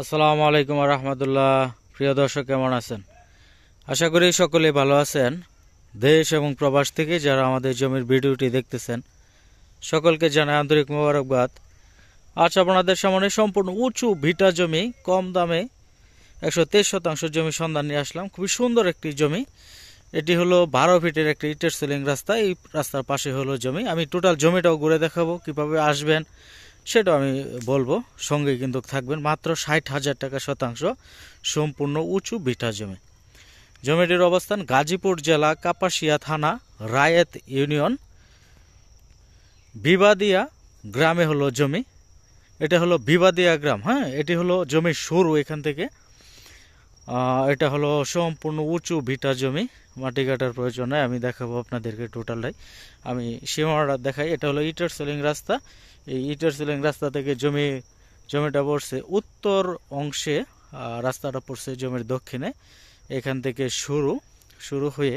আসসালামু আলাইকুম রহমতুল্লাহ। প্রিয় দর্শক, কেমন আছেন? আশা করি সকলে ভালো আছেন। দেশ এবং প্রবাস থেকে যারা আমাদের জমির ভিডিওটি দেখতেছেন, সকলকে জানাই আন্তরিক মোবারকবাদ। আজ আপনাদের সামনে সম্পূর্ণ উঁচু ভিটা জমি, কম দামে 123 শতাংশ জমি সন্ধান নিয়ে আসলাম। খুবই সুন্দর একটি জমি। এটি হলো 12 ফিটের একটি ইটের সিলিং রাস্তা। এই রাস্তার পাশে হলো জমি। আমি টোটাল জমিটাও ঘুরে দেখাবো, কিভাবে আসবেন সেটাও আমি বলবো। সঙ্গে কিন্তু থাকবেন। মাত্র 60,000 টাকা শতাংশ, সম্পূর্ণ উঁচু ভিটা জমি। জমিটির অবস্থান গাজীপুর জেলা, কাপাসিয়া থানা, রায়েত ইউনিয়ন, বিবাদিয়া গ্রামে হলো জমি। এটা হলো বিবাদিয়া গ্রাম। হ্যাঁ, এটি হলো জমির শুরু এখান থেকে। এটা হলো সম্পূর্ণ উঁচু ভিটা জমি। মাটি কাটার প্রয়োজন নয়, আমি দেখাবো আপনাদেরকে টোটালটাই। আমি সীমানাটা দেখাই। এটা হলো ইটের সিলিং রাস্তা। এই ইটের সিলিং রাস্তা থেকে জমিটা পড়ছে উত্তর অংশে, রাস্তাটা পড়ছে জমির দক্ষিণে। এখান থেকে শুরু হয়ে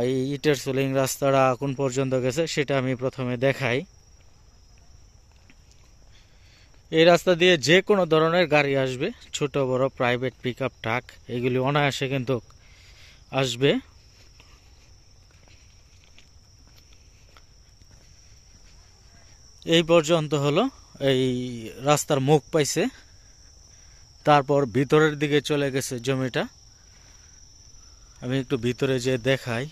এই ইটের সিলিং রাস্তাটা কোন পর্যন্ত গেছে সেটা আমি প্রথমে দেখাই। এই রাস্তা দিয়ে যে কোনো ধরনের গাড়ি আসবে, ছোট বড়, প্রাইভেট, পিক আপ, ট্রাক, এগুলি অনায়াসে কিন্তু আসবে। এই পর্যন্ত হলো এই রাস্তার মুখ পাইছে। তারপর ভিতরের দিকে চলে গেছে জমিটা। আমি একটু ভিতরে যে দেখাই।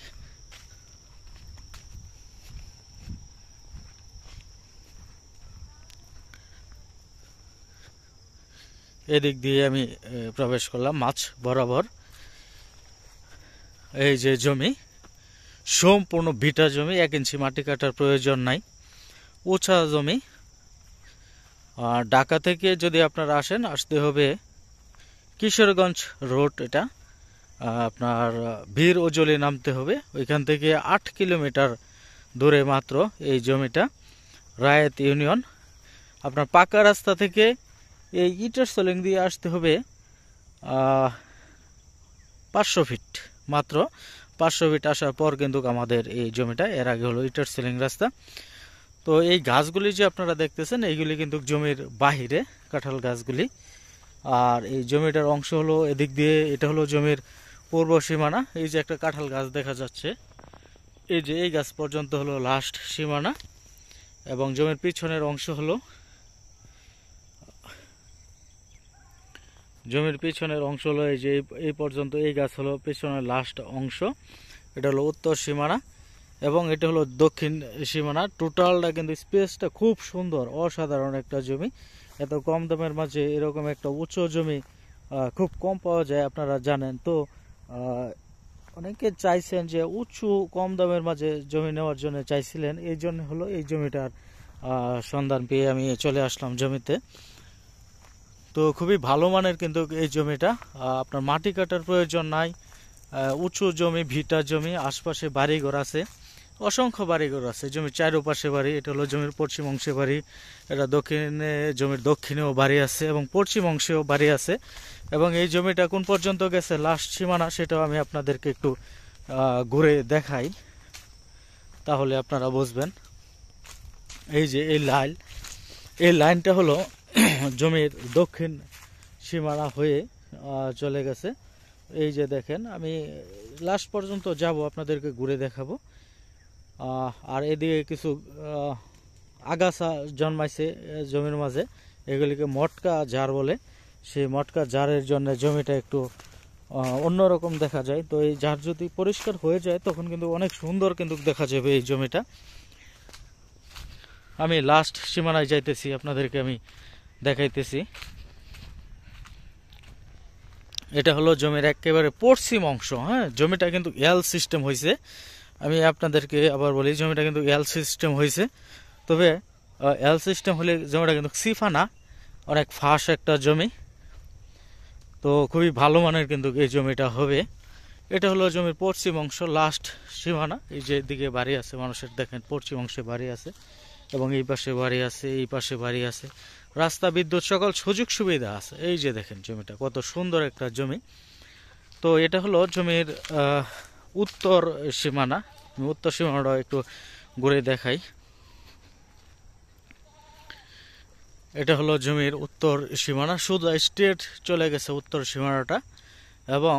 এদিক দিয়ে আমি প্রবেশ করলাম মাছ বরাবর। এই যে জমি, সম্পূর্ণ ভিটা জমি, 1 ইঞ্চি মাটি কাটার প্রয়োজন নাই। উঁচা জমি। আর ঢাকা থেকে যদি আপনারা আসতে হবে কিশোরগঞ্জ রোড। এটা আপনার বীর ওজলি নামতে হবে। ওইখান থেকে 8 কিলোমিটার দূরে মাত্র এই জমিটা, রায়েত ইউনিয়ন। আপনার পাকা রাস্তা থেকে এই ইটের সিলিং দিয়ে আসতে হবে 500 ফিট। মাত্র 500 ফিট আসার পর কিন্তু আমাদের এই জমিটা। এর আগে হলো ইটের সিলিং রাস্তা। তো এই গাছগুলি যে আপনারা দেখতেছেন, এইগুলি কিন্তু জমির বাহিরে কাঁঠাল গাছগুলি। আর এই জমিটার অংশ হলো এদিক দিয়ে। এটা হলো জমির পূর্ব সীমানা। এই যে একটা কাঁঠাল গাছ দেখা যাচ্ছে, এই যে এই গাছ পর্যন্ত হলো লাস্ট সীমানা। এবং জমির পিছনের অংশ হলো এই যে এই পর্যন্ত এই গাছ হলো পিছনের লাস্ট অংশ। এটা হলো উত্তর সীমানা এবং এটা হলো দক্ষিণ সীমানা। টোটালটা কিন্তু স্পেসটা খুব সুন্দর, অসাধারণ একটা জমি। এত কম দামের মাঝে এরকম একটা উঁচু জমি খুব কম পাওয়া যায়, আপনারা জানেন তো। অনেকে চাইছেন যে উঁচু কম দামের মাঝে জমি নেওয়ার জন্য চাইছিলেন, এই জন্য হলো এই জমিটার সন্ধান পেয়ে আমি চলে আসলাম জমিতে। তো খুবই ভালো মানের কিন্তু এই জমিটা। আপনার মাটি কাটার প্রয়োজন নাই। উঁচু জমি, ভিটা জমি, আশপাশে বাড়িঘর আছে, অসংখ্য বাড়িঘর আছে। জমির চারপাশে বাড়ি। এটা হলো জমির পশ্চিম অংশে বাড়ি। এটা জমির দক্ষিণেও বাড়ি আছে এবং পশ্চিম অংশেও বাড়ি আছে। এবং এই জমিটা কোন পর্যন্ত গেছে লাস্ট সীমানা সেটাও আমি আপনাদেরকে একটু ঘুরে দেখাই, তাহলে আপনারা বুঝবেন। এই যে এই লাইনটা হলো জমির দক্ষিণ সীমানা হয়ে চলে গেছে। এই যে দেখেন, আমি লাস্ট পর্যন্ত যাব, আপনাদেরকে ঘুরে দেখাবো। আর এদিকে কিছু আগাছা জন্মাইছে জমির মাঝে, এগুলিকে মটকা ঝাড় বলে। সেই মটকা ঝাড়ের জন্য জমিটা একটু অন্যরকম দেখা যায়। তো এই ঝাড় যদি পরিষ্কার হয়ে যায় তখন কিন্তু অনেক সুন্দর কিন্তু দেখা যাবে এই জমিটা। আমি লাস্ট সীমানায় যাইতেছি, আপনাদেরকে আমি দেখাইতেছি। এটা হলো জমির একেবারে পশ্চিম অংশ। হ্যাঁ, জমিটা কিন্তু এল সিস্টেম হয়েছে। আমি আপনাদেরকে আবার বলি, জমিটা কিন্তু এল সিস্টেম হয়েছে। তবে এল সিস্টেম হলে জমিটা কিন্তু সিফা না, অনেক ফাঁস একটা জমি। তো খুবই ভালো মানের কিন্তু এই জমিটা হবে। এটা হলো জমির পশ্চিম অংশ, লাস্ট সীমানা। এই যে দিকে বাড়ি আছে মানুষের, দেখেন পশ্চিম অংশে বাড়ি আছে এবং এই পাশে বাড়ি আছে, এই পাশে বাড়ি আছে, রাস্তা, বিদ্যুৎ, সকল সুযোগ সুবিধা আছে। এই যে দেখেন জমিটা কত সুন্দর একটা জমি। তো এটা হলো জমির উত্তর সীমানা। উত্তর সীমানাটা একটু ঘুরে দেখাই। এটা হলো জমির উত্তর সীমানা, শুধু স্ট্রেট চলে গেছে উত্তর সীমানাটা, এবং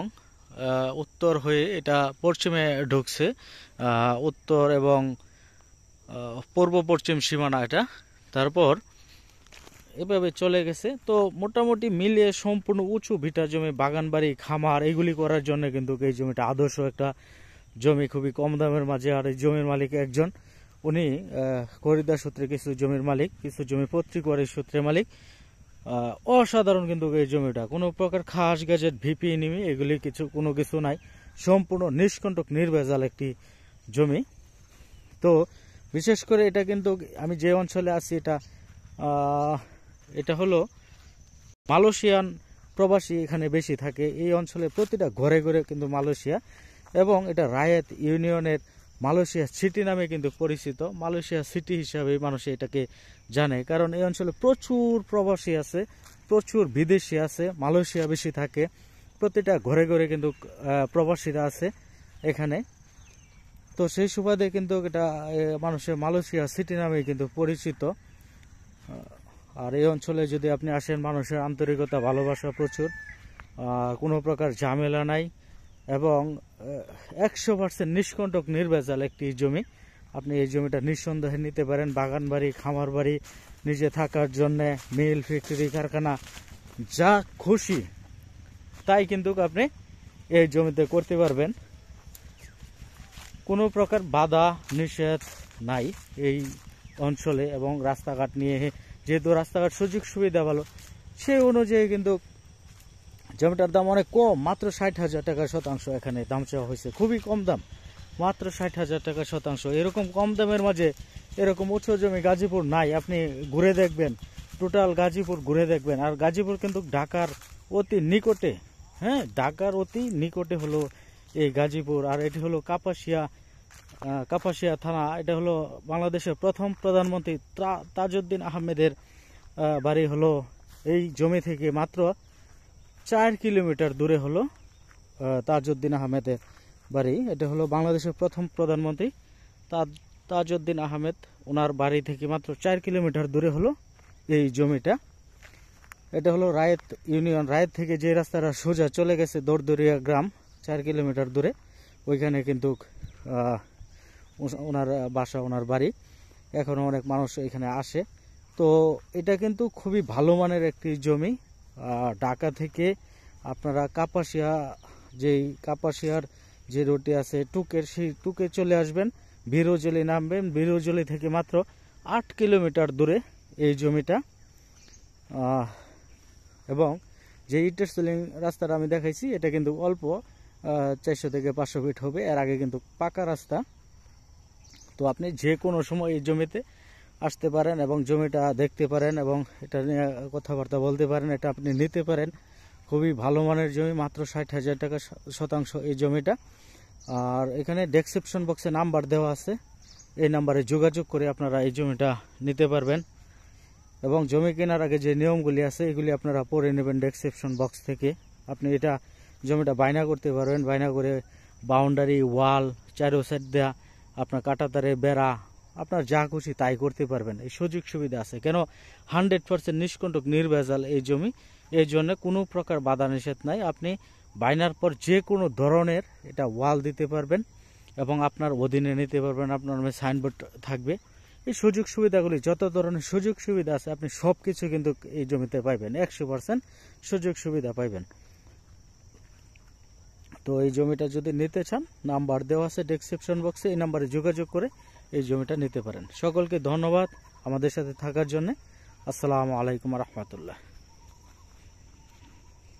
উত্তর হয়ে এটা পশ্চিমে ঢুকছে। উত্তর এবং পূর্ব পশ্চিম সীমানা এটা। তারপর এভাবে চলে গেছে। তো মোটামুটি মিলিয়ে সম্পূর্ণ উঁচু ভিটা জমি, বাগান বাড়ি, খামার এগুলি করার জন্য কিন্তু এই জমিটা আদর্শ একটা জমি, খুবই কম দামের মাঝে। আর এই জমির মালিক একজন, উনি খরিদ্দার সূত্রে কিছু জমির মালিক, কিছু জমি পত্রিকার সূত্রে মালিক। অসাধারণ কিন্তু এই জমিটা, কোনো প্রকার খাস গ্যাজেট ভিপি নিমি এগুলি কোনো কিছু নাই, সম্পূর্ণ নিষ্কণ্টক নির্ভেজাল একটি জমি। তো বিশেষ করে এটা কিন্তু আমি যে অঞ্চলে আছি এটা হলো মালয়েশিয়ান প্রবাসী এখানে বেশি থাকে। এই অঞ্চলে প্রতিটা ঘরে ঘরে কিন্তু মালয়েশিয়া, এবং এটা রায়েত ইউনিয়নের মালয়েশিয়া সিটি নামে কিন্তু পরিচিত। মালয়েশিয়া সিটি হিসাবে মানুষ এটাকে জানে, কারণ এই অঞ্চলে প্রচুর প্রবাসী আছে, প্রচুর বিদেশি আছে, মালয়েশিয়া বেশি থাকে। প্রতিটা ঘরে ঘরে কিন্তু প্রবাসীরা আছে এখানে। তো সেই সুবাদে কিন্তু এটা মানুষের মালয়েশিয়া সিটি নামে কিন্তু পরিচিত। আর এই অঞ্চলে যদি আপনি আসেন, মানুষের আন্তরিকতা, ভালোবাসা প্রচুর, কোনো প্রকার ঝামেলা নাই, এবং 100% নিষ্কণ্টক নির্ভেজাল একটি জমি। আপনি এই জমিটা নিঃসন্দেহে নিতে পারেন, বাগান বাড়ি, খামার বাড়ি, নিজে থাকার জন্য, মিল, ফ্যাক্টরি, কারখানা, যা খুশি তাই কিন্তু আপনি এই জমিতে করতে পারবেন। কোনো প্রকার বাধা নিষেধ নাই এই অঞ্চলে। এবং রাস্তাঘাট নিয়ে, যেহেতু রাস্তাঘাট সুযোগ সুবিধা ভালো, সেই অনুযায়ী কিন্তু জমিটার দাম অনেক কম, মাত্র 60,000 টাকা শতাংশ এখানে দাম চাওয়া হয়েছে। খুবই কম দাম, মাত্র 60,000 টাকা শতাংশ। এরকম কম দামের মাঝে এরকম উঁচু জমি গাজীপুর নাই। আপনি ঘুরে দেখবেন, টোটাল গাজীপুর ঘুরে দেখবেন। আর গাজীপুর কিন্তু ঢাকার অতি নিকটে, হ্যাঁ, ঢাকার অতি নিকটে হলো এই গাজীপুর। আর এটি হলো কাপাসিয়া থানা। এটা হলো বাংলাদেশের প্রথম প্রধানমন্ত্রী তাজউদ্দিন আহমেদের বাড়ি হলো এই জমি থেকে মাত্র 4 কিলোমিটার দূরে হলো তাজউদ্দিন আহমেদের বাড়ি। এটা হলো বাংলাদেশের প্রথম প্রধানমন্ত্রী তাজউদ্দিন আহমেদ, ওনার বাড়ি থেকে মাত্র 4 কিলোমিটার দূরে হলো এই জমিটা। এটা হলো রায়েত ইউনিয়ন। রায়েত থেকে যে রাস্তাটা সোজা চলে গেছে দরদরিয়া গ্রাম, 4 কিলোমিটার দূরে, ওইখানে কিন্তু ওনার বাসা, ওনার বাড়ি। এখনো অনেক মানুষ এখানে আসে। তো এটা কিন্তু খুবই ভালো মানের একটি জমি। ঢাকা থেকে আপনারা কাপাসিয়ার যে রোডটি আছে টুকের, সেই টুকে চলে আসবেন, বিরোজলি নামবেন, বিরোজলি থেকে মাত্র 8 কিলোমিটার দূরে এই জমিটা। এবং যে ইটের সিলিং রাস্তাটা আমি দেখাইছি, এটা কিন্তু অল্প 400 থেকে 500 ফিট হবে। এর আগে কিন্তু পাকা রাস্তা। তো আপনি যে কোনো সময় এই জমিতে আসতে পারেন এবং জমিটা দেখতে পারেন, এবং এটা নিয়ে কথাবার্তা বলতে পারেন, এটা আপনি নিতে পারেন। খুবই ভালো মানের জমি, মাত্র 60,000 টাকা শতাংশ এই জমিটা। আর এখানে ডেসক্রিপশন বক্সে নাম্বার দেওয়া আছে, এই নাম্বারে যোগাযোগ করে আপনারা এই জমিটা নিতে পারবেন। এবং জমি কেনার আগে যে নিয়মগুলি আছে এগুলি আপনারা পড়ে নেবেন ডেসক্রিপশন বক্স থেকে। আপনি এটা জমিটা বায়না করতে পারবেন, বায়না করে বাউন্ডারি, ওয়াল, চারো সাইড দেয়া, আপনার কাঁটাতারে বেড়া, আপনার যা খুশি তাই করতে পারবেন। এই সুযোগ সুবিধা আছে। কেন 100% নিষ্কণ্টক নির্ভেজাল এই জমি, এই জন্য কোনো প্রকার বাধা নিষেধ নাই। আপনি বায়নার পর যে কোনো ধরনের এটা ওয়াল দিতে পারবেন এবং আপনার অধীনে নিতে পারবেন, আপনার নামে সাইনবোর্ড থাকবে। এই সুযোগ সুবিধাগুলি, যত ধরনের সুযোগ সুবিধা আছে আপনি সব কিছু কিন্তু এই জমিতে পাইবেন, 100% সুযোগ সুবিধা পাইবেন। তো এই জমিটা যদি নিতে চান, নাম্বার দেওয়া আছে ডেসক্রিপশন বক্সে, এই নাম্বারে যোগাযোগ করে এই জমিটা নিতে পারেন। সকলকে ধন্যবাদ আমাদের সাথে থাকার জন্য। আসসালামু আলাইকুম রহমতুল্লাহ।